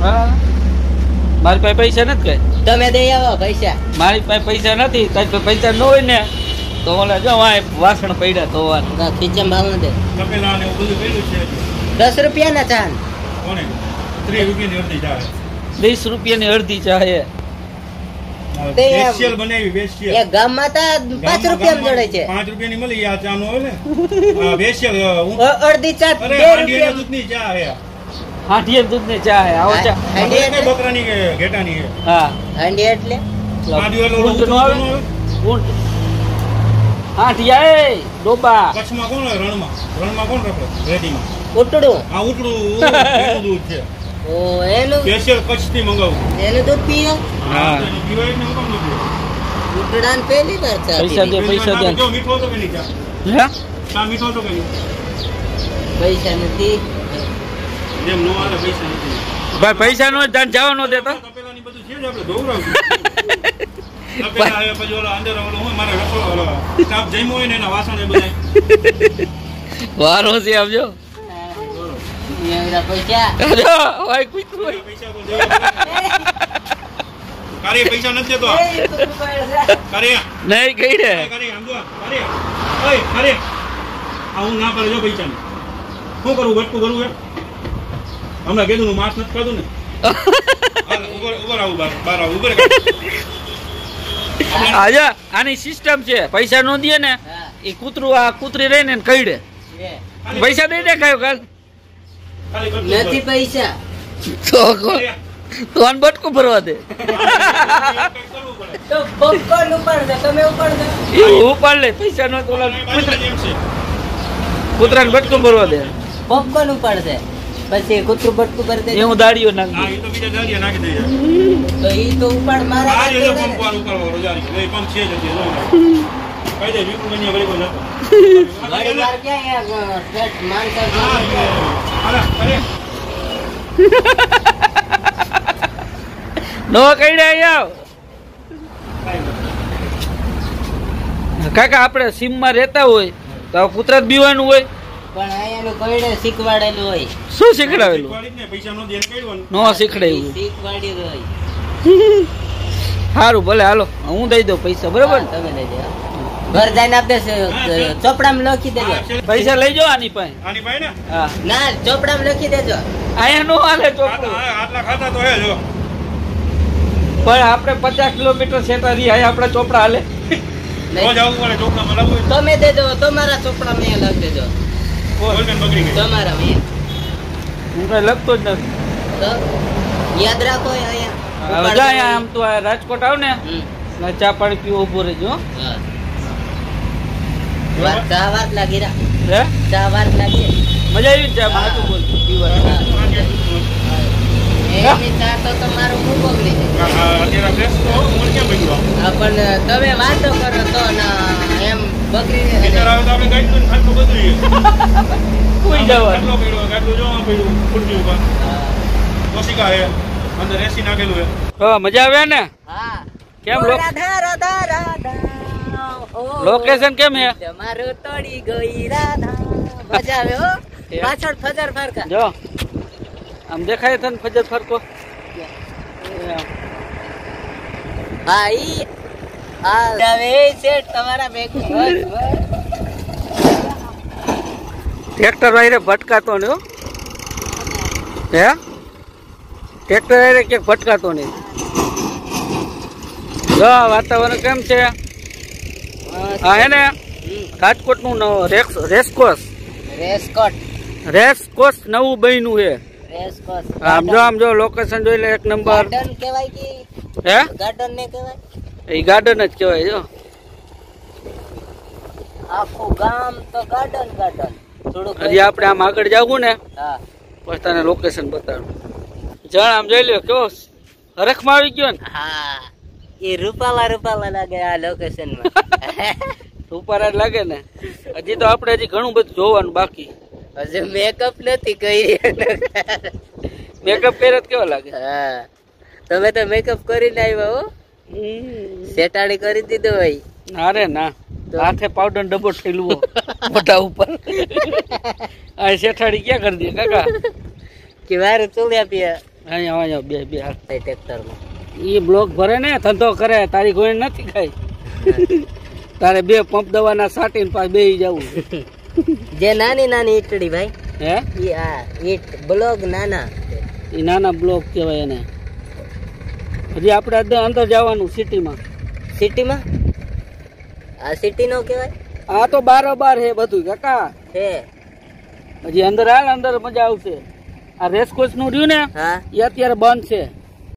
હા મારી પાસે પૈસા નથી કઈ તમે દઈ આવો પૈસા. મારી પાસે પૈસા નથી તારી પાસે પૈસા ન હોય ને તો ઓલા જો વાસણ પડ્યા ધોવાના ખીચમ ભાવ ન દે. તપેલા ને એવું બધું પડ્યું છે. 10 રૂપિયાના ચા. કોને 30 રૂપિયાની અડધી ચા. 20 રૂપિયાની અડધી ચા હે. સ્પેશિયલ બનાવી સ્પેશિયલ. એ ગામમાં તો 5 રૂપિયામાં જડે છે. 5 રૂપિયાની મળી આ ચા નો હોય ને. સ્પેશિયલ અડધી ચા 2 રૂપિયા દૂધની ચા હે. હાંડિયા દૂધની ચા હે. આવો ચા હાંડિયા બકરાની કે ઘેટાની હે. હા હાંડિયા એટલે ઊંટ નો આવે ઊંટ હાંડિયા એ ડોબા કચ્છમાં કોણ રણમાં કોણ રાખે રેડીમાં ઉટડું. આ ઉટડું એનું દૂધ છે. ઓ એનું સ્પેશિયલ કચ્છથી મંગાવું. એનું દૂધ પીઓ. હા એનું પીવાય ને હું કેમ ઉટડાન પહેલી વાર ચા પૈસા દે પૈસા દે જો મીઠો તો કે નહીં ચા. હે ચા મીઠો તો કે નહીં. પૈસા નથી. જેમ નો આવે પૈસા નથી. ભાઈ પૈસા નો જાન જવા નો દેતો તપેલાની બધું છે જ આપણે ધોવરાવશું. તપેલા આવે પછી ઓલા અંદર ઓલો હું મારે રસોડો ઓલો સ્ટાફ જમ્યો હોય ને એના વાસણ એ બધા વારો છે આવજો એવડા પૈસા અરે ભાઈ કૂતરું હોય. પૈસા તો દેવા કારે પૈસા નથી દેતો કારે નહીં કઈ રે કારે આમ જો કારે ઓય કારે આ હું ના પાડે જો પૈસા ની શું કરું ગટકું કરું હે હમણાં કીધું નું માસ નથી ખાધું ને હાલ ઉભર આવું બાર આવું ઉભર આજા આની સિસ્ટમ છે પૈસા નો દે ને એ કૂતરું આ કૂતરી રહી ને કઈડે પૈસા દઈ દે કયો કાલ નથી પૈસા તો કોણ બટકું ભરવા દે તો પોપકોર્ન ઉપાડ દે તમે ઉપાડ દે એ ઉપાડ લે પૈસા નો તો કૂતરાને બટકું ભરવા દે પોપકોર્ન ઉપાડ દે પછી કૂતરું બટકું કરી દે એવું દાડીઓ નાખ હા એ તો બીજા દાડિયા નાખી દઈએ તો ઈ તો ઉપાડ મારા આ જો પંપ વાર ઉપર રોજારી એ પંપ છે જ જો કઈ દે વિપુલ બનિયા ગરીબો જતો ઘણી વાર ક્યાં યાર સ્ટેટ માનસર અરે અરે નો કઈડે આવ કાકા આપણે સીમમાં રહેતા હોય તો કૂતરા જ બીવાનું હોય પણ આયાનું કોઈડે શીખવાડેલું હોય શું શીખડાવેલું ને પૈસા નો દેન કઈવાનું નો શીખડાવ્યું શીખવાડેલું હોય સારું ભલે હાલો હું દઈ દઉં પૈસા બરોબર હા, તમે લઈ જાઓ ઘર જઈને આપે ચોપડામાં લખી દેજો પૈસા લઈ જાઓ આની પાસે આની ભાઈ ને હા ના ચોપડામાં લખી દેજો અહીંયા નો હાલે ચોપડું આટલા ખાતા તો હે જો પણ આપણે 50 કિલોમીટર સેટા રહી આપણે ચોપડા હાલે રોજ આવું પડે ચોકડામાં લાવવું તમે દેજો તમારા ચોપડામાં અહીંયા લખી દેજો ગોલ્ડન બકરી ગઈ તમારા હું કઈ લખતો જ નથી તો યાદ રાખો અહીંયા હવે જા અહીંયા આમ તો આ રાજકોટ આવ ને એટલે ચા પાણી પીવો ઉભો રહેજો હો. હા ચા વાત લાગી રા હે ચા વાત લાગી મજા આવી ચા સાચું બોલ પીવાની એની ચા તો તમારું મું બગડી જાય અત્યારે ફ્રેશ તો મને કેમ બગ્યું પણ તમે વાતો કરો તો ના એમ બગડી વિચાર આવે તો આપણે ગાઈડ ખાટલો બદલીએ કોઈ જવા ખાટલો પડ્યો ગાટલું જો આ પડ્યું ખુરશી ઉપર કોશિકા હે અંદર એસી નાખેલું હે હા મજા આવે ને હા કેમ ઓ રાધા રાધા રાધા ઓ લોકેશન કેમ હે તમારું તોડી ગઈ રાધા મજા આવે હો પાછળ ફજર ફરકા જો આમ દેખાય તને ફજર ફરકો હા ઈ આ હવે સેટ તમારા બેગ ટ્રેક્ટર વાયરે ભટકાતો ને હો. હે ટ્રેક્ટર વાયરે ક્યાંક ભટકાતો નહીં જો વાતાવરણ કેમ છે હા હે ને રાજકોટ નું રેસકોર્સ નવું બન્યું છે રેસકોર્સ આમ જો લોકેશન જોઈ લે એક નંબર ગાર્ડન કહેવાય કે હે ગાર્ડન ને કહેવાય એ ગાર્ડન જ કહેવાય જો આખું ગામ તો ગાર્ડન થોડુંક હજી આપણે આમ આગળ જાવું ને હા પછી તને લોકેશન બતાડું જાણ આમ જોઈ લ્યો કેવો હરખમાં આવી ગયો ને હા એ રૂપાલા લાગે આ લોકેશન માં ઉપર જ લાગે ને હજી તો આપણે હજી ઘણું બધું જોવાનું બાકી હજી મેકઅપ નથી કરી મેકઅપ કર્યો તો કેવો લાગે હા તમે તો મેકઅપ કરીને આવ્યા હો સેટાડી કરી દીધો ભાઈ અરે ના હાથે પાવડર ડબ્બો ઠેલવો મોઢા ઉપર આ શેઠાડી ક્યાં કરી દે કાકા કે વારે ચોલ્યા પીયા અહીંયા બે બે હાલ. ટ્રેક્ટર માં ઈ બ્લોક ભરે ને ધંધો કરે તારી કોઈ નથી ખાઈ તારે બે પંપ દવાના સાટીને પાછ બેહી જવું જે નાની નાની ઈટડી ભાઈ હે ઈ આ ઈટ બ્લોક નાના ઈ નાના બ્લોક કહેવાય એને હજી આપણે અંદર જવાનું સિટીમાં આ સિટી નો કહેવાય આ તો બારોબાર હે બધું કાકા છે હજી અંદર હાલ અંદર મજા આવશે આ રેસકોર્સ નું રહ્યું ને હા એ અત્યારે બંધ છે